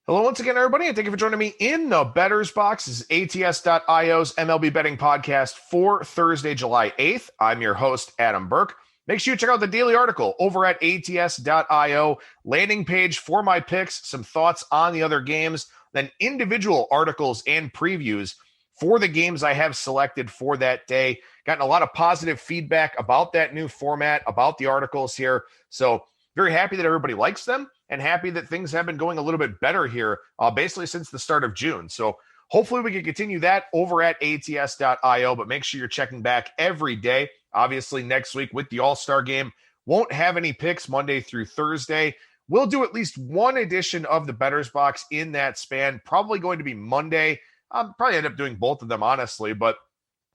Hello once again, everybody, and thank you for joining me in the Bettor's Box. This is ATS.io's MLB betting podcast for Thursday, July 8th. I'm your host, Adam Burke. Make sure you check out the daily article over at ATS.io, landing page for my picks, some thoughts on the other games, then individual articles and previews for the games I have selected for that day. Gotten a lot of positive feedback about that new format, about the articles here. So very happy that everybody likes them and happy that things have been going a little bit better here basically since the start of June. So hopefully we can continue that over at ATS.io, but make sure you're checking back every day. Obviously next week with the All-Star game, won't have any picks Monday through Thursday. We'll do at least one edition of the Bettor's Box in that span, probably going to be Monday. I'll probably end up doing both of them, honestly, but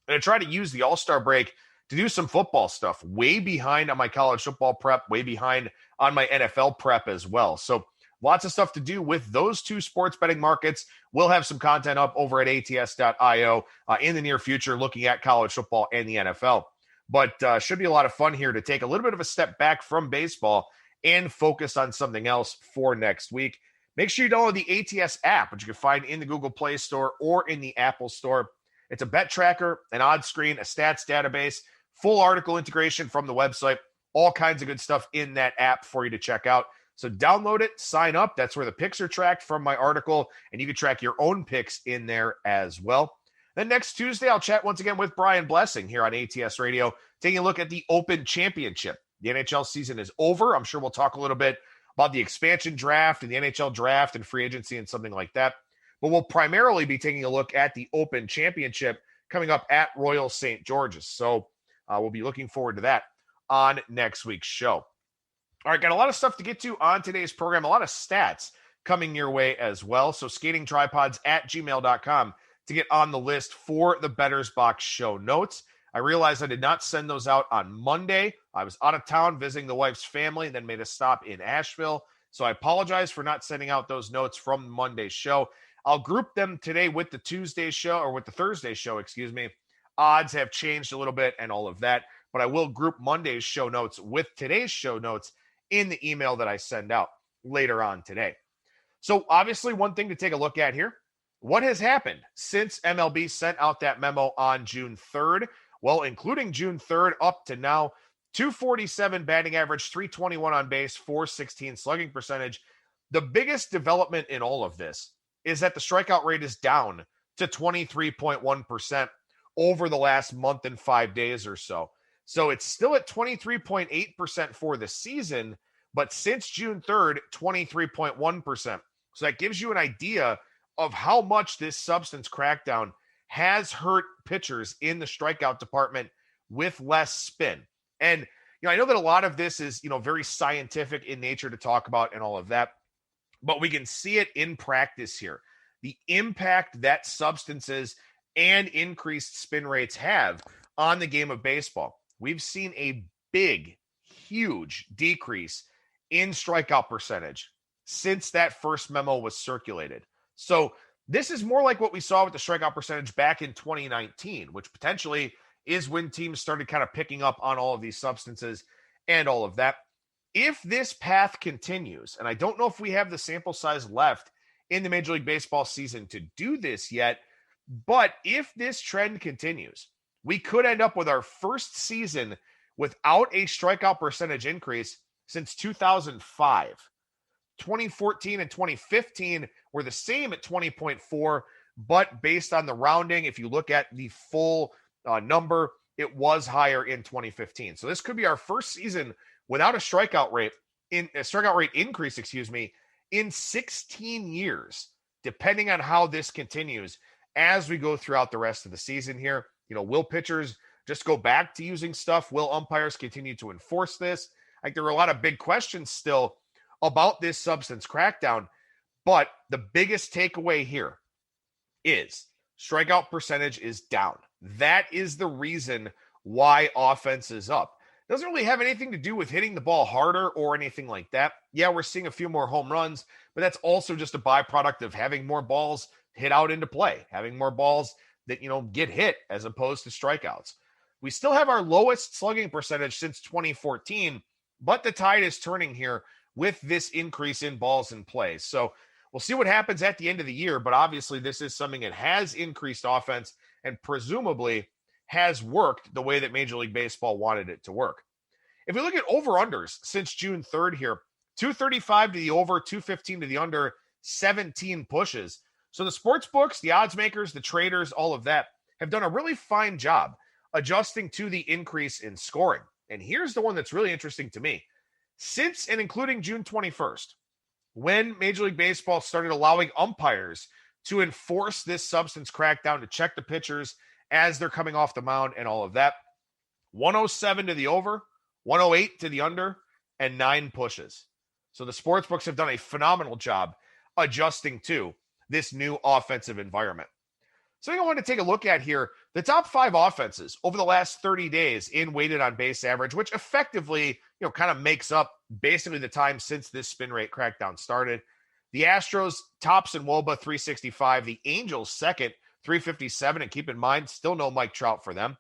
I'm going to try to use the All-Star break to do some football stuff. Way behind on my college football prep, way behind on my NFL prep as well. So lots of stuff to do with those two sports betting markets. We'll have some content up over at ATS.io in the near future looking at college football and the NFL. But should be a lot of fun here to take a little bit of a step back from baseball and focus on something else for next week. Make sure you download the ATS app, which you can find in the Google Play Store or in the Apple Store. It's a bet tracker, an odds screen, a stats database, full article integration from the website, all kinds of good stuff in that app for you to check out. So download it, sign up. That's where the picks are tracked from my article, and you can track your own picks in there as well. Then next Tuesday, I'll chat once again with Brian Blessing here on ATS Radio, taking a look at the Open Championship. The NHL season is over. I'm sure we'll talk a little bit about the expansion draft and the NHL draft and free agency and something like that. But we'll primarily be taking a look at the Open Championship coming up at Royal St. George's. So we'll be looking forward to that on next week's show. All right, got a lot of stuff to get to on today's program, a lot of stats coming your way as well. So skatingtripods@gmail.com to get on the list for the Bettor's Box show notes. I realized I did not send those out on Monday. I was out of town visiting the wife's family, then made a stop in Asheville. So I apologize for not sending out those notes from Monday's show. I'll group them today with the Tuesday show, or with the Thursday show, excuse me. Odds have changed a little bit and all of that, but I will group Monday's show notes with today's show notes in the email that I send out later on today. So obviously one thing to take a look at here, what has happened since MLB sent out that memo on June 3rd? Well, including June 3rd up to now, 247 batting average, 321 on base, 416 slugging percentage. The biggest development in all of this is that the strikeout rate is down to 23.1% over the last month and 5 days or so. So it's still at 23.8% for the season, but since June 3rd, 23.1%. So that gives you an idea of how much this substance crackdown has hurt pitchers in the strikeout department with less spin. And, I know that a lot of this is, very scientific in nature to talk about and all of that, but we can see it in practice here. The impact that substances and increased spin rates have on the game of baseball. We've seen a big, huge decrease in strikeout percentage since that first memo was circulated. So this is more like what we saw with the strikeout percentage back in 2019, which potentially is when teams started kind of picking up on all of these substances and all of that. If this path continues, and I don't know if we have the sample size left in the Major League Baseball season to do this yet, but if this trend continues, we could end up with our first season without a strikeout percentage increase since 2005. 2014 and 2015 were the same at 20.4, but based on the rounding, if you look at the full number, it was higher in 2015. So this could be our first season without a strikeout rate increase, in 16 years, depending on how this continues as we go throughout the rest of the season here. Will pitchers just go back to using stuff? Will umpires continue to enforce this? There are a lot of big questions still about this substance crackdown, but the biggest takeaway here is strikeout percentage is down. That is the reason why offense is up. It doesn't really have anything to do with hitting the ball harder or anything like that. Yeah, we're seeing a few more home runs, but that's also just a byproduct of having more balls hit out into play, having more balls that, get hit as opposed to strikeouts. We still have our lowest slugging percentage since 2014, but the tide is turning here with this increase in balls in play. So We'll see what happens at the end of the year, but obviously this is something that has increased offense and presumably has worked the way that Major League Baseball wanted it to work. If we look at over-unders since June 3rd here, 235 to the over, 215 to the under, 17 pushes. So the sports books, the odds makers, the traders, all of that have done a really fine job adjusting to the increase in scoring. And here's the one that's really interesting to me. Since and including June 21st, when Major League Baseball started allowing umpires to enforce this substance crackdown to check the pitchers as they're coming off the mound and all of that, 107 to the over, 108 to the under, and 9 pushes. So the sportsbooks have done a phenomenal job adjusting to this new offensive environment. So I want to take a look at here the top 5 offenses over the last 30 days in weighted on base average, which effectively, kind of makes up basically the time since this spin rate crackdown started. The Astros tops in WOBA 365, the Angels second 357, and keep in mind still no Mike Trout for them.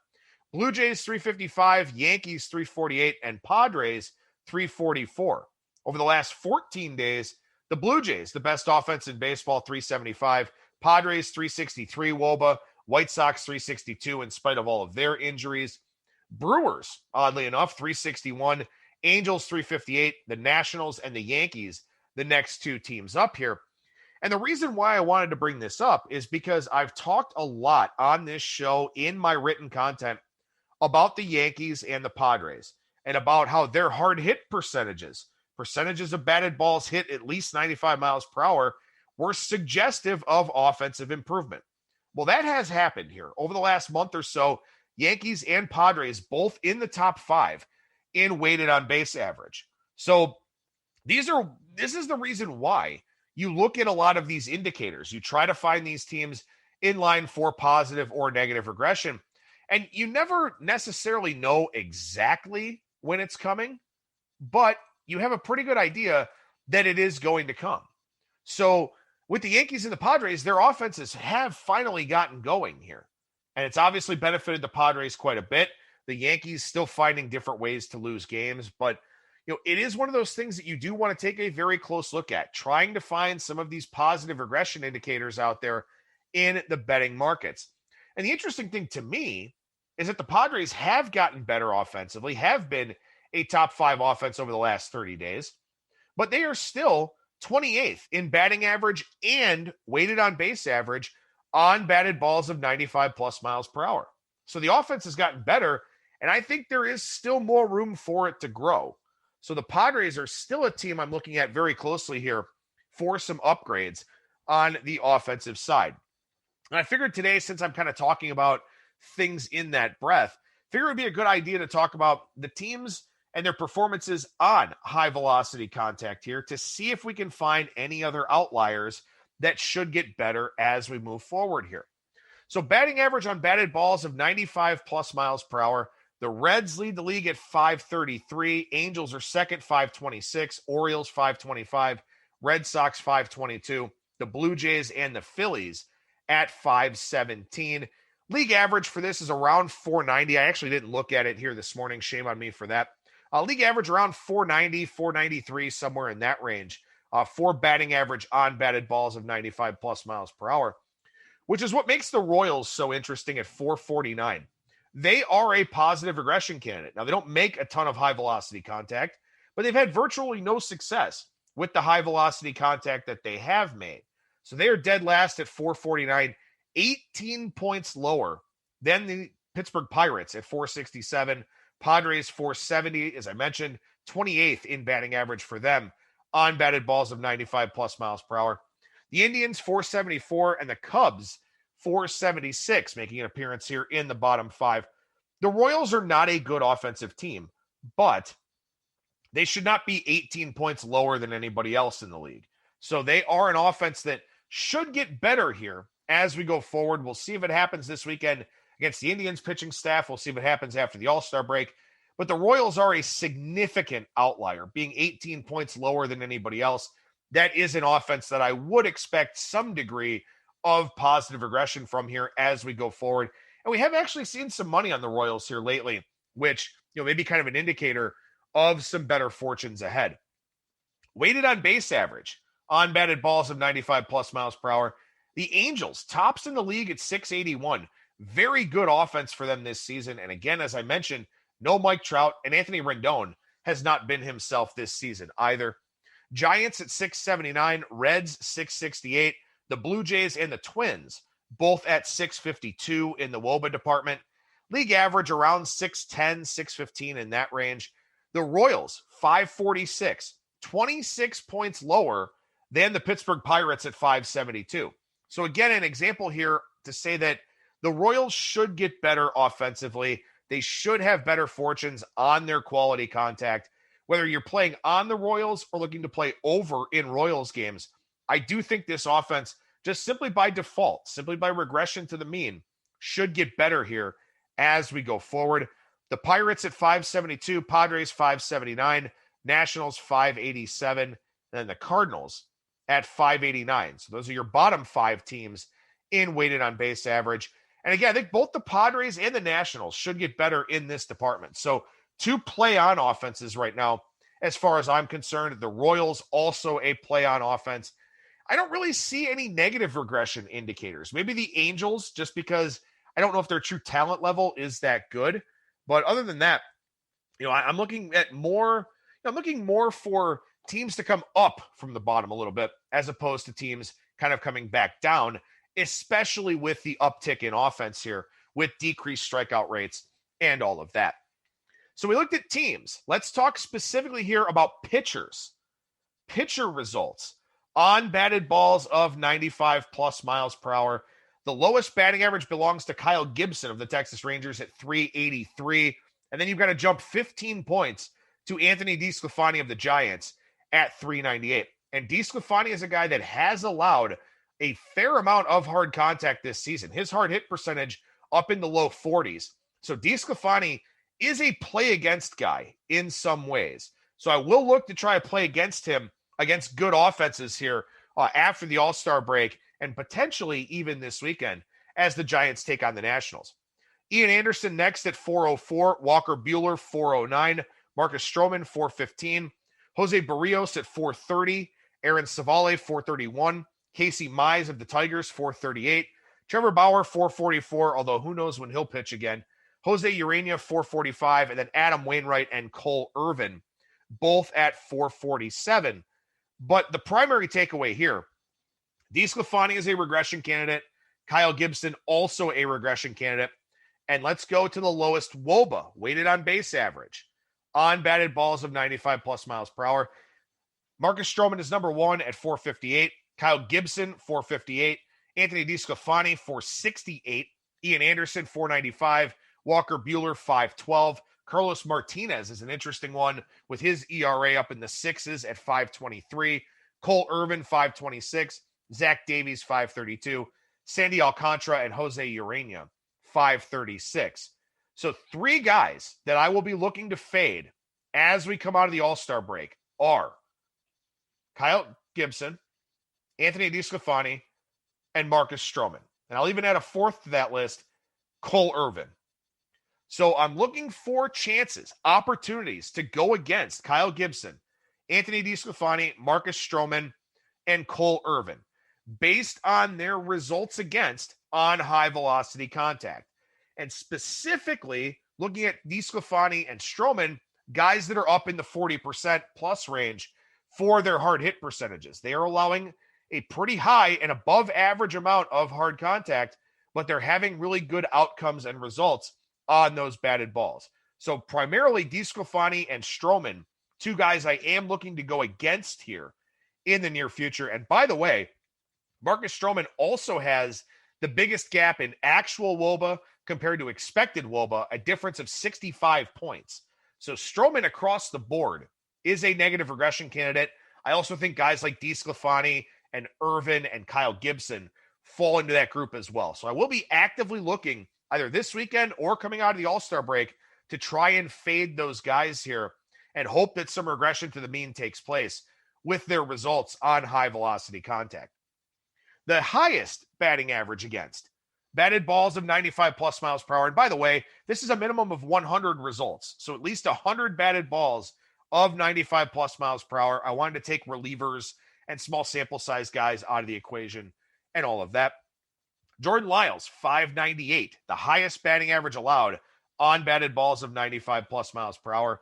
Blue Jays 355, Yankees 348, and Padres 344. Over the last 14 days, the Blue Jays, the best offense in baseball, 375. Padres 363 WOBA, White Sox 362 in spite of all of their injuries. Brewers, oddly enough, 361. Angels 358. The Nationals and the Yankees, the next 2 teams up here. And the reason why I wanted to bring this up is because I've talked a lot on this show in my written content about the Yankees and the Padres and about how their hard hit percentages of batted balls hit at least 95 miles per hour, were suggestive of offensive improvement. Well, that has happened here over the last month or so. Yankees and Padres both in the top 5 in weighted on base average. So this is the reason why you look at a lot of these indicators. You try to find these teams in line for positive or negative regression, and you never necessarily know exactly when it's coming, but you have a pretty good idea that it is going to come. So with the Yankees and the Padres, their offenses have finally gotten going here. And it's obviously benefited the Padres quite a bit. The Yankees still finding different ways to lose games, but it is one of those things that you do want to take a very close look at, trying to find some of these positive regression indicators out there in the betting markets. And the interesting thing to me is that the Padres have gotten better offensively, have been a top 5 offense over the last 30 days, but they are still 28th in batting average and weighted on base average on batted balls of 95 plus miles per hour. So the offense has gotten better, and I think there is still more room for it to grow. So the Padres are still a team I'm looking at very closely here for some upgrades on the offensive side. And I figured today, since I'm kind of talking about things in that breath, figure it would be a good idea to talk about the teams and their performances on high velocity contact here to see if we can find any other outliers that should get better as we move forward here. So batting average on batted balls of 95 plus miles per hour. The Reds lead the league at 533. Angels are second, 526. Orioles, 525. Red Sox, 522. The Blue Jays and the Phillies at 517. League average for this is around 490. I actually didn't look at it here this morning. Shame on me for that. League average around 490, 493, somewhere in that range for batting average on batted balls of 95 plus miles per hour, which is what makes the Royals so interesting at 449. They are a positive regression candidate. Now, they don't make a ton of high velocity contact, but they've had virtually no success with the high velocity contact that they have made. So they are dead last at 449, 18 points lower than the Pittsburgh Pirates at 467. Padres 470, as I mentioned, 28th in batting average for them on batted balls of 95 plus miles per hour. The Indians 474 and the Cubs 476, making an appearance here in the bottom 5. The Royals are not a good offensive team, but they should not be 18 points lower than anybody else in the league. So they are an offense that should get better here as we go forward. We'll see if it happens this weekend against the Indians pitching staff. We'll see if it happens after the All-Star break. But the Royals are a significant outlier, being 18 points lower than anybody else. That is an offense that I would expect some degree of positive regression from here as we go forward. And we have actually seen some money on the Royals here lately, which, may be kind of an indicator of some better fortunes ahead. Weighted on base average on batted balls of 95 plus miles per hour. The Angels, tops in the league at 681. Very good offense for them this season. And again, as I mentioned, no Mike Trout, and Anthony Rendon has not been himself this season either. Giants at 679, Reds 668, the Blue Jays and the Twins both at 652 in the WOBA department. League average around 610, 615 in that range. The Royals 546, 26 points lower than the Pittsburgh Pirates at 572. So again, an example here to say that the Royals should get better offensively. They should have better fortunes on their quality contact. Whether you're playing on the Royals or looking to play over in Royals games, I do think this offense, just simply by default, simply by regression to the mean, should get better here as we go forward. The Pirates at 572, Padres 579, Nationals 587, and then the Cardinals at 589. So those are your bottom five teams in weighted on base average. And again, I think both the Padres and the Nationals should get better in this department. So two play-on offenses right now, as far as I'm concerned. The Royals also a play-on offense. I don't really see any negative regression indicators. Maybe the Angels, just because I don't know if their true talent level is that good. But other than that, I'm looking at more. I'm looking more for teams to come up from the bottom a little bit, as opposed to teams kind of coming back down, especially with the uptick in offense here, with decreased strikeout rates and all of that. So we looked at teams. Let's talk specifically here about pitchers. Pitcher results on batted balls of 95 plus miles per hour. The lowest batting average belongs to Kyle Gibson of the Texas Rangers at 383. And then you've got to jump 15 points to Anthony DeSclafani of the Giants at 398. And DeSclafani is a guy that has allowed a fair amount of hard contact this season. His hard hit percentage up in the low 40s. So DeSclafani is a play against guy in some ways. So I will look to try to play against him against good offenses here after the All-Star break and potentially even this weekend as the Giants take on the Nationals. Ian Anderson next at 404, Walker Buehler 409, Marcus Stroman 415, Jose Barrios at 430, Aaron Savale 431, Casey Mize of the Tigers 438, Trevor Bauer 444, although who knows when he'll pitch again, Jose Urena 445, and then Adam Wainwright and Cole Irvin both at 447. But the primary takeaway here, DeSclafani is a regression candidate. Kyle Gibson also a regression candidate. And let's go to the lowest WOBA, weighted on base average, on batted balls of 95 plus miles per hour. Marcus Stroman is number one at 458. Kyle Gibson, 458. Anthony DeSclafani, 468. Ian Anderson, 495. Walker Buehler, 512. Carlos Martinez is an interesting one with his ERA up in the sixes at 523. Cole Irvin, 526. Zach Davies, 532. Sandy Alcantara and Jose Urena, 536. So three guys that I will be looking to fade as we come out of the All-Star break are Kyle Gibson, Anthony DeSclafani, and Marcus Stroman. And I'll even add a fourth to that list, Cole Irvin. So I'm looking for chances, opportunities to go against Kyle Gibson, Anthony DeSclafani, Marcus Stroman, and Cole Irvin based on their results against on high velocity contact. And specifically looking at DeSclafani and Stroman, guys that are up in the 40% plus range for their hard hit percentages. They are allowing a pretty high and above average amount of hard contact, but they're having really good outcomes and results on those batted balls. So primarily DeSclafani and Stroman, two guys I am looking to go against here in the near future. And by the way, Marcus Stroman also has the biggest gap in actual WOBA compared to expected WOBA, a difference of 65 points. So Stroman across the board is a negative regression candidate. I also think guys like DeSclafani and Irvin and Kyle Gibson fall into that group as well. So I will be actively looking either this weekend or coming out of the All-Star break to try and fade those guys here and hope that some regression to the mean takes place with their results on high velocity contact. The highest batting average against batted balls of 95 plus miles per hour. And by the way, this is a minimum of 100 results. So at least 100 batted balls of 95 plus miles per hour. I wanted to take relievers and small sample size guys out of the equation and all of that. Jordan Lyles, 598, the highest batting average allowed on batted balls of 95 plus miles per hour.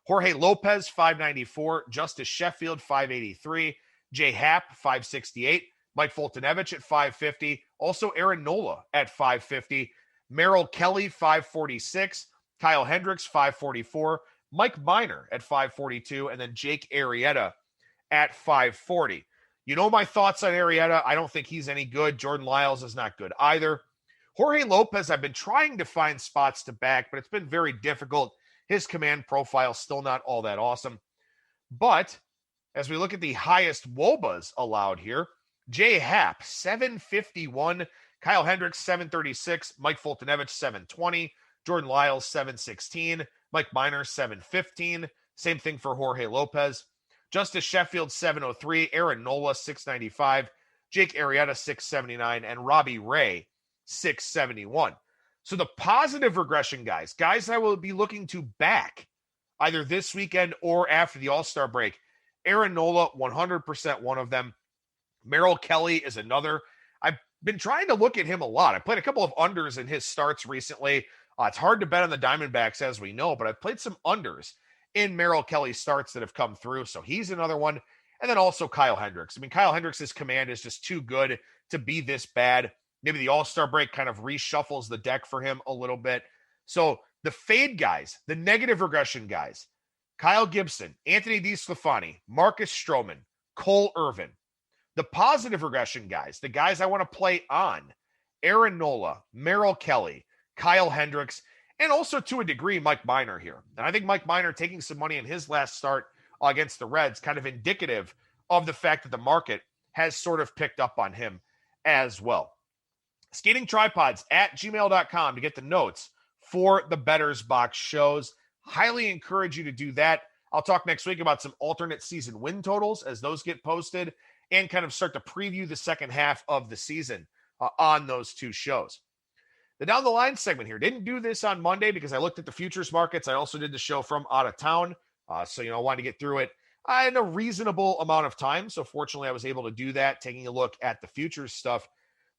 Jorge Lopez, 594. Justice Sheffield, 583. Jay Happ, 568. Mike Foltynewicz at 550. Also Aaron Nola at 550. Merrill Kelly, 546. Kyle Hendricks, 544. Mike Minor at 542. And then Jake Arrieta at 540. You know my thoughts on Arrieta. I don't think he's any good. Jordan Lyles is not good either. Jorge Lopez, I've been trying to find spots to back, but it's been very difficult. His command profile still not all that awesome. But as we look at the highest WOBAs allowed here, Jay Happ, 751. Kyle Hendricks, 736. Mike Foltynewicz, 720. Jordan Lyles, 716. Mike Minor, 715. Same thing for Jorge Lopez. Justice Sheffield, 703. Aaron Nola, 695. Jake Arrieta, 679. And Robbie Ray, 671. So the positive regression guys I will be looking to back either this weekend or after the All-Star break. Aaron Nola, 100% one of them. Merrill Kelly is another. I've been trying to look at him a lot. I played a couple of unders in his starts recently. It's hard to bet on the Diamondbacks, as we know, but I've played some unders in Merrill Kelly's starts that have come through. So he's another one. And then also Kyle Hendricks. I mean, Kyle Hendricks' command is just too good to be this bad. Maybe the All-Star break kind of reshuffles the deck for him a little bit. So the fade guys, the negative regression guys, Kyle Gibson, Anthony DeSclafani, Marcus Stroman, Cole Irvin. The positive regression guys, the guys I want to play on, Aaron Nola, Merrill Kelly, Kyle Hendricks, and also to a degree, Mike Minor here. And I think Mike Minor taking some money in his last start against the Reds, kind of indicative of the fact that the market has sort of picked up on him as well. skatingtripods@gmail.com to get the notes for the Bettor's Box shows. Highly encourage you to do that. I'll talk next week about some alternate season win totals as those get posted and kind of start to preview the second half of the season on those two shows. The Down the Line segment here. Didn't do this on Monday because I looked at the futures markets. I also did the show from out of town. I wanted to get through it in a reasonable amount of time. So fortunately, I was able to do that, taking a look at the futures stuff.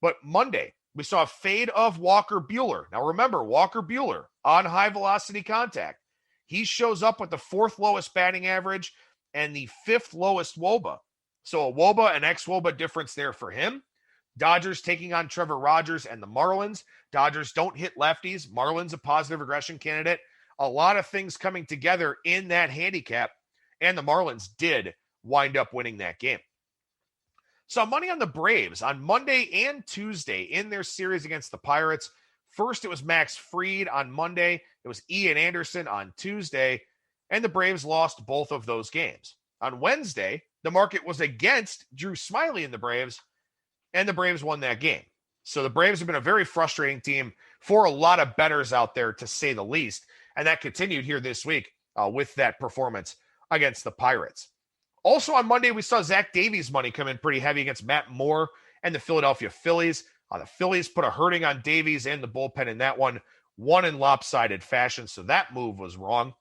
But Monday, we saw a fade of Walker Buehler. Now remember, Walker Buehler on high velocity contact. He shows up with the fourth lowest batting average and the fifth lowest WOBA. So a WOBA and ex-WOBA difference there for him. Dodgers taking on Trevor Rogers and the Marlins. Dodgers don't hit lefties. Marlins a positive regression candidate. A lot of things coming together in that handicap, and the Marlins did wind up winning that game. So money on the Braves on Monday and Tuesday in their series against the Pirates. First, it was Max Fried on Monday. It was Ian Anderson on Tuesday, and the Braves lost both of those games. On Wednesday, the market was against Drew Smyly and the Braves, and the Braves won that game. So the Braves have been a very frustrating team for a lot of bettors out there, to say the least, and that continued here this week with that performance against the Pirates. Also on Monday, we saw Zach Davies' money come in pretty heavy against Matt Moore and the Philadelphia Phillies. The Phillies put a hurting on Davies and the bullpen in that one, won in lopsided fashion, so that move was wrong.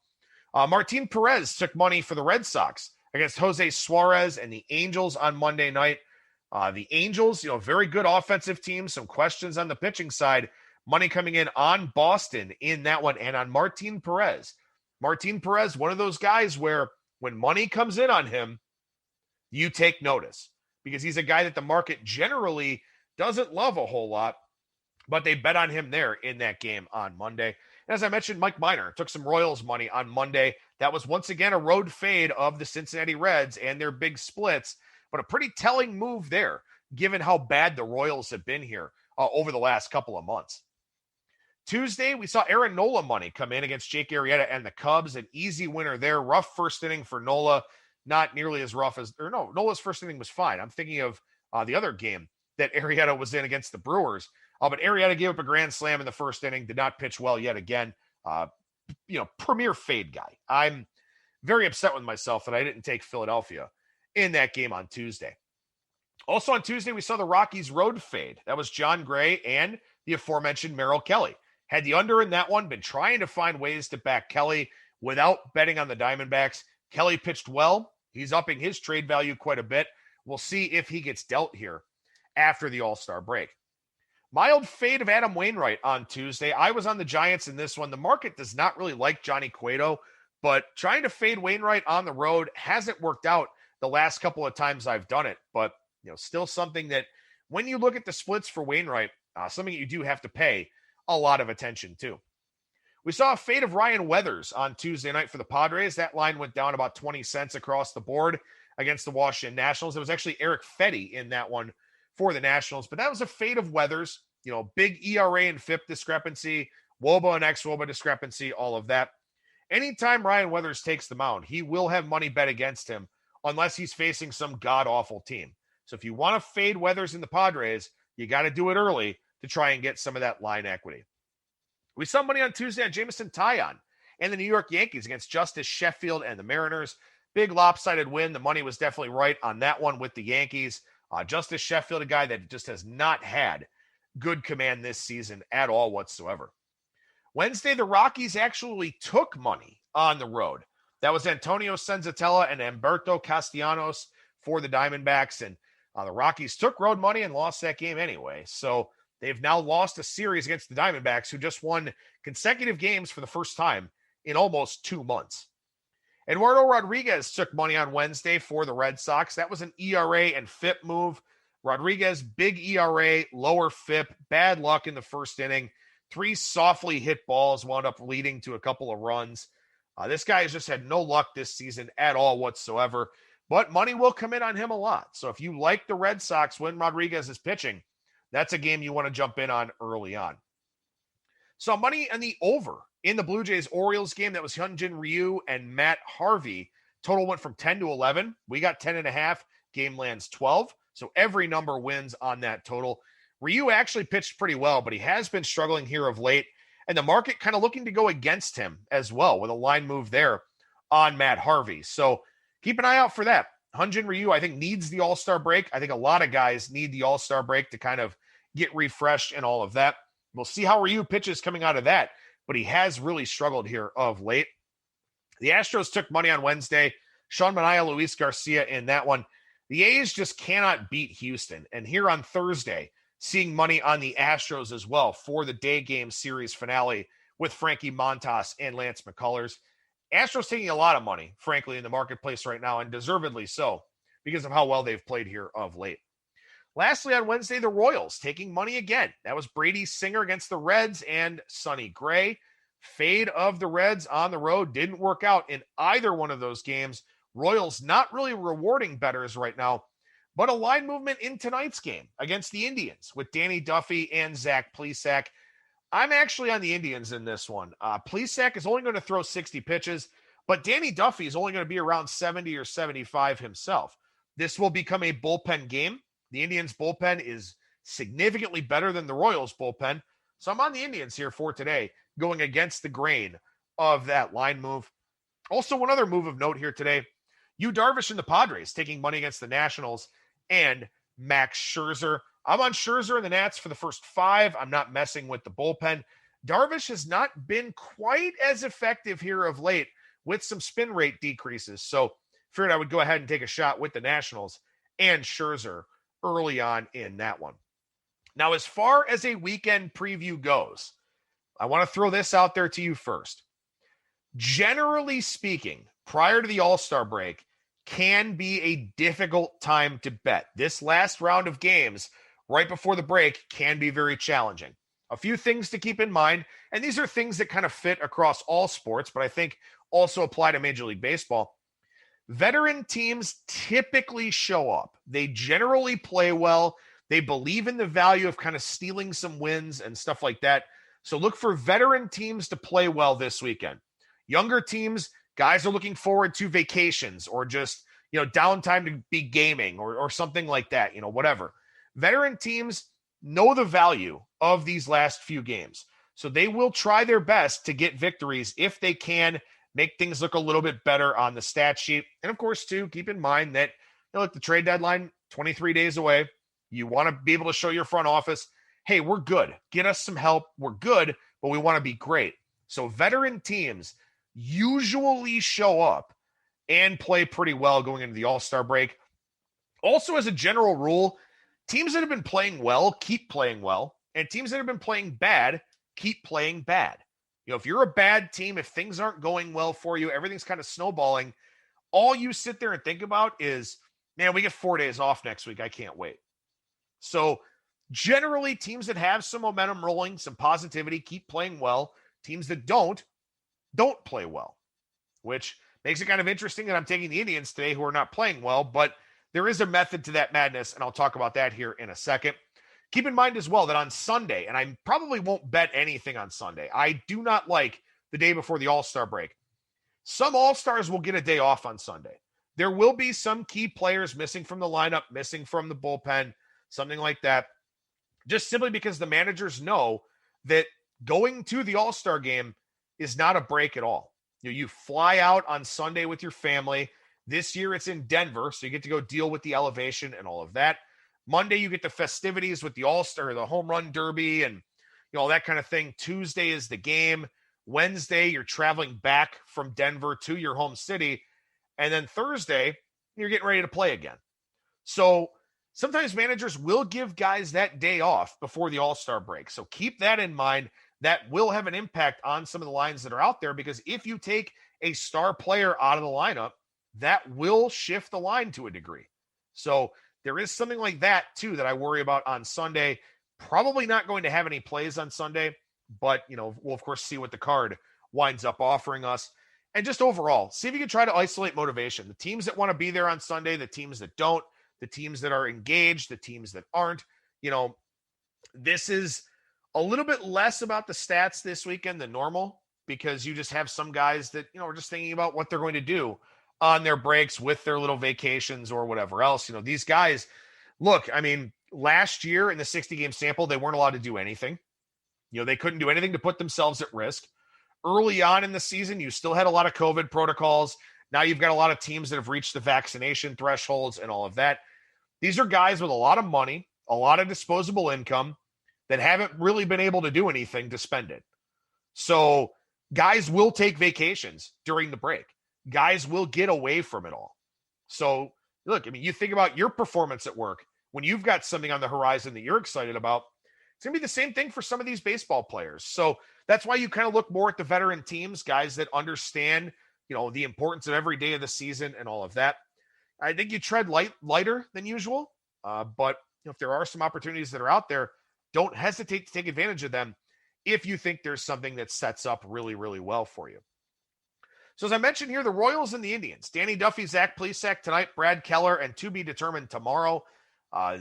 Martin Perez took money for the Red Sox against Jose Suarez and the Angels on Monday night. The Angels, very good offensive team, some questions on the pitching side. Money coming in on Boston in that one and on Martin Perez. Martin Perez, one of those guys where when money comes in on him, you take notice because he's a guy that the market generally doesn't love a whole lot, but they bet on him there in that game on Monday. And as I mentioned, Mike Minor took some Royals money on Monday. That was once again a road fade of the Cincinnati Reds and their big splits, but a pretty telling move there, given how bad the Royals have been here over the last couple of months. Tuesday, we saw Aaron Nola money come in against Jake Arrieta and the Cubs. An easy winner there. Rough first inning for Nola. Not nearly as rough as, Nola's first inning was fine. I'm thinking of the other game that Arrieta was in against the Brewers. But Arrieta gave up a grand slam in the first inning, did not pitch well yet again. Premier fade guy. I'm very upset with myself that I didn't take Philadelphia in that game on Tuesday. Also on Tuesday, we saw the Rockies road fade. That was John Gray and the aforementioned Merrill Kelly. Had the under in that one, been trying to find ways to back Kelly without betting on the Diamondbacks. Kelly pitched well. He's upping his trade value quite a bit. We'll see if he gets dealt here after the All-Star break. Mild fade of Adam Wainwright on Tuesday. I was on the Giants in this one. The market does not really like Johnny Cueto, but trying to fade Wainwright on the road hasn't worked out the last couple of times I've done it. But, still something that when you look at the splits for Wainwright, something you do have to pay a lot of attention to. We saw a fade of Ryan Weathers on Tuesday night for the Padres. That line went down about 20 cents across the board against the Washington Nationals. It was actually Eric Fetty in that one for the Nationals, but that was a fade of Weathers. Big ERA and FIP discrepancy, WOBA and ex-WOBA discrepancy, all of that. Anytime Ryan Weathers takes the mound, he will have money bet against him unless he's facing some god-awful team. So if you want to fade Weathers in the Padres, you got to do it early to try and get some of that line equity. We saw money on Tuesday on Jameson Taillon and the New York Yankees against Justice Sheffield and the Mariners. Big lopsided win. The money was definitely right on that one with the Yankees. Justice Sheffield, a guy that just has not had good command this season at all whatsoever. Wednesday, the Rockies actually took money on the road. That was Antonio Senzatella and Humberto Castellanos for the Diamondbacks, and the Rockies took road money and lost that game anyway. So they've now lost a series against the Diamondbacks, who just won consecutive games for the first time in almost 2 months. Eduardo Rodriguez took money on Wednesday for the Red Sox. That was an ERA and FIP move. Rodriguez, big ERA, lower FIP, bad luck in the first inning. 3 softly hit balls wound up leading to a couple of runs. This guy has just had no luck this season at all whatsoever, but money will come in on him a lot. So if you like the Red Sox when Rodriguez is pitching, that's a game you want to jump in on early on. So money on the over in the Blue Jays-Orioles game. That was Hyunjin Ryu and Matt Harvey. Total went from 10 to 11. We got 10.5. Game lands 12. So every number wins on that total. Ryu actually pitched pretty well, but he has been struggling here of late. And the market kind of looking to go against him as well with a line move there on Matt Harvey. So keep an eye out for that. Hyunjin Ryu, I think, needs the All-Star break. I think a lot of guys need the All-Star break to kind of get refreshed and all of that. We'll see how Ryu pitches coming out of that, but he has really struggled here of late. The Astros took money on Wednesday. Sean Manaea, Luis Garcia in that one. The A's just cannot beat Houston. And here on Thursday, seeing money on the Astros as well for the day game series finale with Frankie Montas and Lance McCullers. Astros taking a lot of money, frankly, in the marketplace right now, and deservedly so because of how well they've played here of late. Lastly, on Wednesday, the Royals taking money again. That was Brady Singer against the Reds and Sonny Gray. Fade of the Reds on the road didn't work out in either one of those games. Royals not really rewarding bettors right now, but a line movement in tonight's game against the Indians with Danny Duffy and Zach Plesac. I'm actually on the Indians in this one. Plesac is only going to throw 60 pitches, but Danny Duffy is only going to be around 70 or 75 himself. This will become a bullpen game. The Indians' bullpen is significantly better than the Royals' bullpen. So I'm on the Indians here for today, going against the grain of that line move. Also, one other move of note here today, Yu Darvish and the Padres taking money against the Nationals and Max Scherzer. I'm on Scherzer and the Nats for the first 5. I'm not messing with the bullpen. Darvish has not been quite as effective here of late with some spin rate decreases. So figured I would go ahead and take a shot with the Nationals and Scherzer early on in that one. Now, as far as a weekend preview goes, I want to throw this out there to you first. Generally speaking, prior to the All-Star break, can be a difficult time to bet. This last round of games right before the break can be very challenging. A few things to keep in mind, and these are things that kind of fit across all sports, but I think also apply to Major League Baseball. Veteran teams typically show up. They generally play well. They believe in the value of kind of stealing some wins and stuff like that. So look for veteran teams to play well this weekend. Younger teams, guys are looking forward to vacations or just, downtime to be gaming or something like that, whatever. Veteran teams know the value of these last few games. So they will try their best to get victories if they can, make things look a little bit better on the stat sheet. And of course, too, keep in mind that the trade deadline, 23 days away. You want to be able to show your front office, hey, we're good. Get us some help. We're good, but we want to be great. So veteran teams usually show up and play pretty well going into the All-Star break. Also, as a general rule, teams that have been playing well keep playing well, and teams that have been playing bad keep playing bad. If you're a bad team, if things aren't going well for you, everything's kind of snowballing, all you sit there and think about is, man, we get 4 days off next week. I can't wait. So generally, teams that have some momentum rolling, some positivity, keep playing well. Teams that don't play well, which makes it kind of interesting that I'm taking the Indians today who are not playing well, but there is a method to that madness, and I'll talk about that here in a second. Keep in mind as well that on Sunday, and I probably won't bet anything on Sunday, I do not like the day before the All-Star break. Some All-Stars will get a day off on Sunday. There will be some key players missing from the lineup, missing from the bullpen, something like that, just simply because the managers know that going to the All-Star game is not a break at all. You fly out on Sunday with your family. This year it's in Denver, so you get to go deal with the elevation and all of that. Monday, you get the festivities with the All-Star, the home run derby, and all that kind of thing. Tuesday is the game. Wednesday, you're traveling back from Denver to your home city. And then Thursday, you're getting ready to play again. So sometimes managers will give guys that day off before the All-Star break. So keep that in mind. That will have an impact on some of the lines that are out there, because if you take a star player out of the lineup, that will shift the line to a degree. So there is something like that, too, that I worry about on Sunday. Probably not going to have any plays on Sunday, but, we'll, of course, see what the card winds up offering us. And just overall, see if you can try to isolate motivation. The teams that want to be there on Sunday, the teams that don't, the teams that are engaged, the teams that aren't. This is a little bit less about the stats this weekend than normal, because you just have some guys that, are just thinking about what they're going to do on their breaks with their little vacations or whatever else. These guys, look, last year in the 60-game sample, they weren't allowed to do anything. They couldn't do anything to put themselves at risk. Early on in the season, you still had a lot of COVID protocols. Now you've got a lot of teams that have reached the vaccination thresholds and all of that. These are guys with a lot of money, a lot of disposable income that haven't really been able to do anything to spend it. So guys will take vacations during the break. Guys will get away from it all. So look, you think about your performance at work when you've got something on the horizon that you're excited about. It's going to be the same thing for some of these baseball players. So that's why you kind of look more at the veteran teams, guys that understand, the importance of every day of the season and all of that. I think you tread lighter than usual, but if there are some opportunities that are out there, don't hesitate to take advantage of them if you think there's something that sets up really, really well for you. So as I mentioned here, the Royals and the Indians. Danny Duffy, Zach Plesac tonight, Brad Keller, and to be determined tomorrow.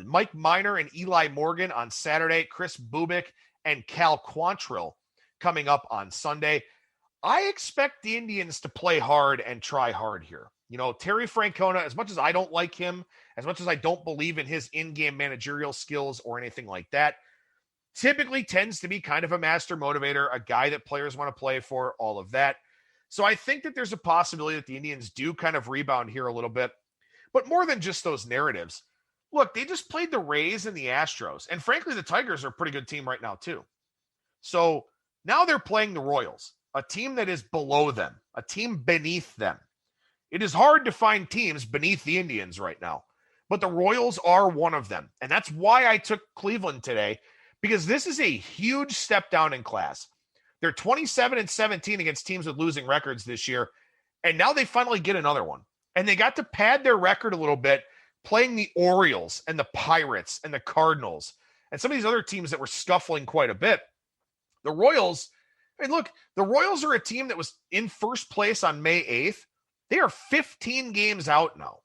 Mike Minor and Eli Morgan on Saturday, Chris Bubik and Cal Quantrill coming up on Sunday. I expect the Indians to play hard and try hard here. Terry Francona, as much as I don't like him, as much as I don't believe in his in-game managerial skills or anything like that, typically tends to be kind of a master motivator, a guy that players want to play for, all of that. So I think that there's a possibility that the Indians do kind of rebound here a little bit. But more than just those narratives, look, they just played the Rays and the Astros. And frankly, the Tigers are a pretty good team right now, too. So now they're playing the Royals, a team that is below them, a team beneath them. It is hard to find teams beneath the Indians right now, but the Royals are one of them. And that's why I took Cleveland today, because this is a huge step down in class. They're 27-17 against teams with losing records this year, and now they finally get another one. And they got to pad their record a little bit playing the Orioles and the Pirates and the Cardinals and some of these other teams that were scuffling quite a bit. The Royals, look, the Royals are a team that was in first place on May 8th. They are 15 games out now.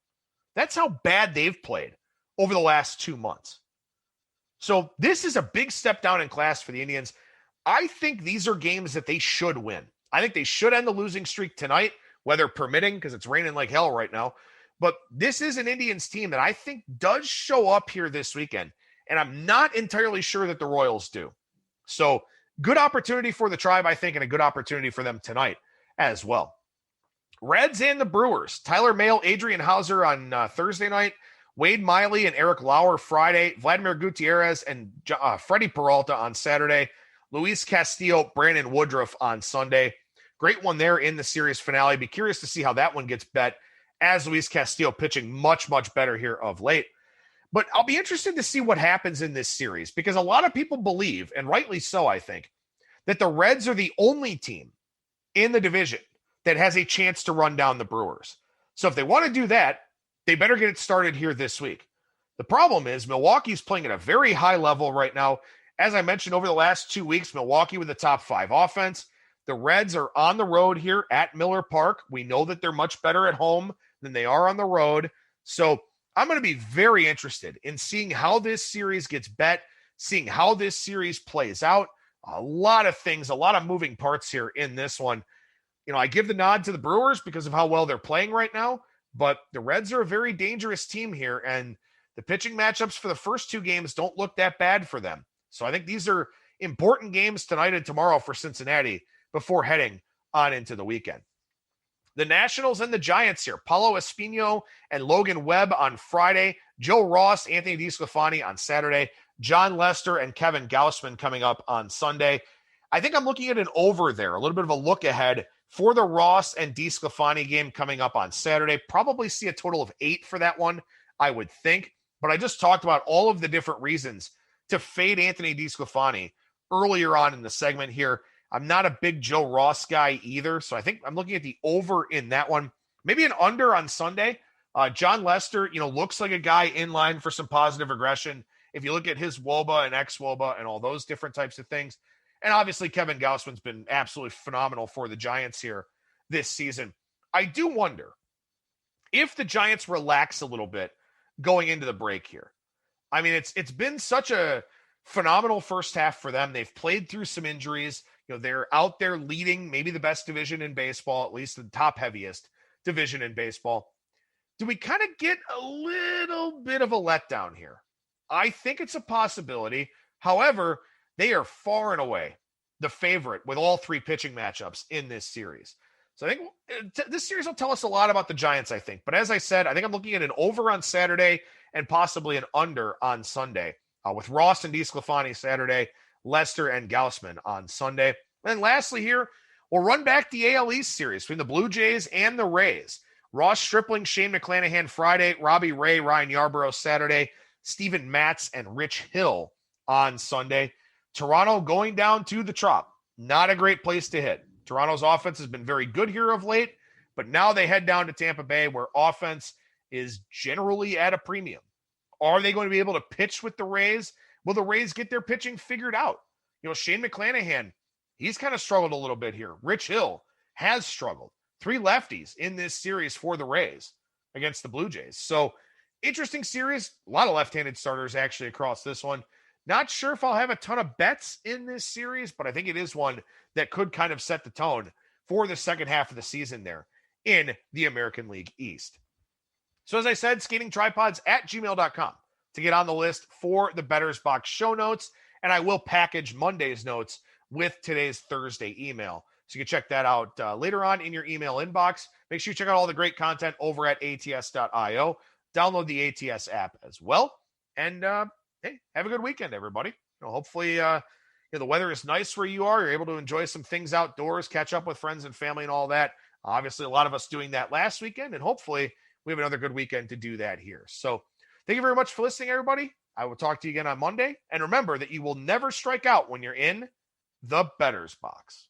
That's how bad they've played over the last 2 months. So this is a big step down in class for the Indians. I think these are games that they should win. I think they should end the losing streak tonight, weather permitting, because it's raining like hell right now. But this is an Indians team that I think does show up here this weekend, and I'm not entirely sure that the Royals do. So good opportunity for the Tribe, I think, and a good opportunity for them tonight as well. Reds and the Brewers. Tyler Mahle, Adrian Hauser on Thursday night. Wade Miley and Eric Lauer Friday. Vladimir Gutierrez and Freddie Peralta on Saturday. Luis Castillo, Brandon Woodruff on Sunday. Great one there in the series finale. Be curious to see how that one gets bet as Luis Castillo pitching much, much better here of late. But I'll be interested to see what happens in this series because a lot of people believe, and rightly so, I think, that the Reds are the only team in the division that has a chance to run down the Brewers. So if they want to do that, they better get it started here this week. The problem is Milwaukee's playing at a very high level right now. As I mentioned, over the last 2 weeks, Milwaukee with the top 5 offense. The Reds are on the road here at Miller Park. We know that they're much better at home than they are on the road. So I'm going to be very interested in seeing how this series gets bet, seeing how this series plays out. A lot of things, a lot of moving parts here in this one. I give the nod to the Brewers because of how well they're playing right now, but the Reds are a very dangerous team here, and the pitching matchups for the first 2 games don't look that bad for them. So I think these are important games tonight and tomorrow for Cincinnati before heading on into the weekend. The Nationals and the Giants here. Paulo Espino and Logan Webb on Friday. Joe Ross, Anthony DeSclafani on Saturday. John Lester and Kevin Gausman coming up on Sunday. I think I'm looking at an over there, a little bit of a look ahead for the Ross and DeSclafani game coming up on Saturday. Probably see a total of 8 for that one, I would think. But I just talked about all of the different reasons to fade Anthony DeSclafani earlier on in the segment here. I'm not a big Joe Ross guy either, so I think I'm looking at the over in that one. Maybe an under on Sunday. John Lester, looks like a guy in line for some positive regression. If you look at his WOBA and ex-WOBA and all those different types of things. And obviously Kevin Gausman's been absolutely phenomenal for the Giants here this season. I do wonder if the Giants relax a little bit going into the break here. I mean, it's been such a phenomenal first half for them. They've played through some injuries. They're out there leading maybe the best division in baseball, at least the top heaviest division in baseball. Do we kind of get a little bit of a letdown here? I think it's a possibility. However, they are far and away the favorite with all 3 pitching matchups in this series. So I think this series will tell us a lot about the Giants, I think. But as I said, I think I'm looking at an over on Saturday and possibly an under on Sunday with Ross and DeSclafani Saturday, Lester and Gausman on Sunday. And lastly here, we'll run back the AL East series between the Blue Jays and the Rays. Ross Stripling, Shane McClanahan Friday, Robbie Ray, Ryan Yarbrough Saturday, Steven Matz and Rich Hill on Sunday. Toronto going down to the Trop. Not a great place to hit. Toronto's offense has been very good here of late, but now they head down to Tampa Bay where offense is generally at a premium. Are they going to be able to pitch with the Rays? Will the Rays get their pitching figured out? Shane McClanahan, he's kind of struggled a little bit here. Rich Hill has struggled. 3 lefties in this series for the Rays against the Blue Jays. So interesting series. A lot of left-handed starters actually across this one. Not sure if I'll have a ton of bets in this series, but I think it is one that could kind of set the tone for the second half of the season there in the American League East. So as I said, skatingtripods@gmail.com to get on the list for the Bettor's Box show notes. And I will package Monday's notes with today's Thursday email. So you can check that out later on in your email inbox. Make sure you check out all the great content over at ATS.io. Download the ATS app as well. And hey, have a good weekend, everybody. Hopefully the weather is nice where you are. You're able to enjoy some things outdoors, catch up with friends and family and all that. Obviously, a lot of us doing that last weekend, and hopefully we have another good weekend to do that here. So thank you very much for listening, everybody. I will talk to you again on Monday. And remember that you will never strike out when you're in the Bettor's Box.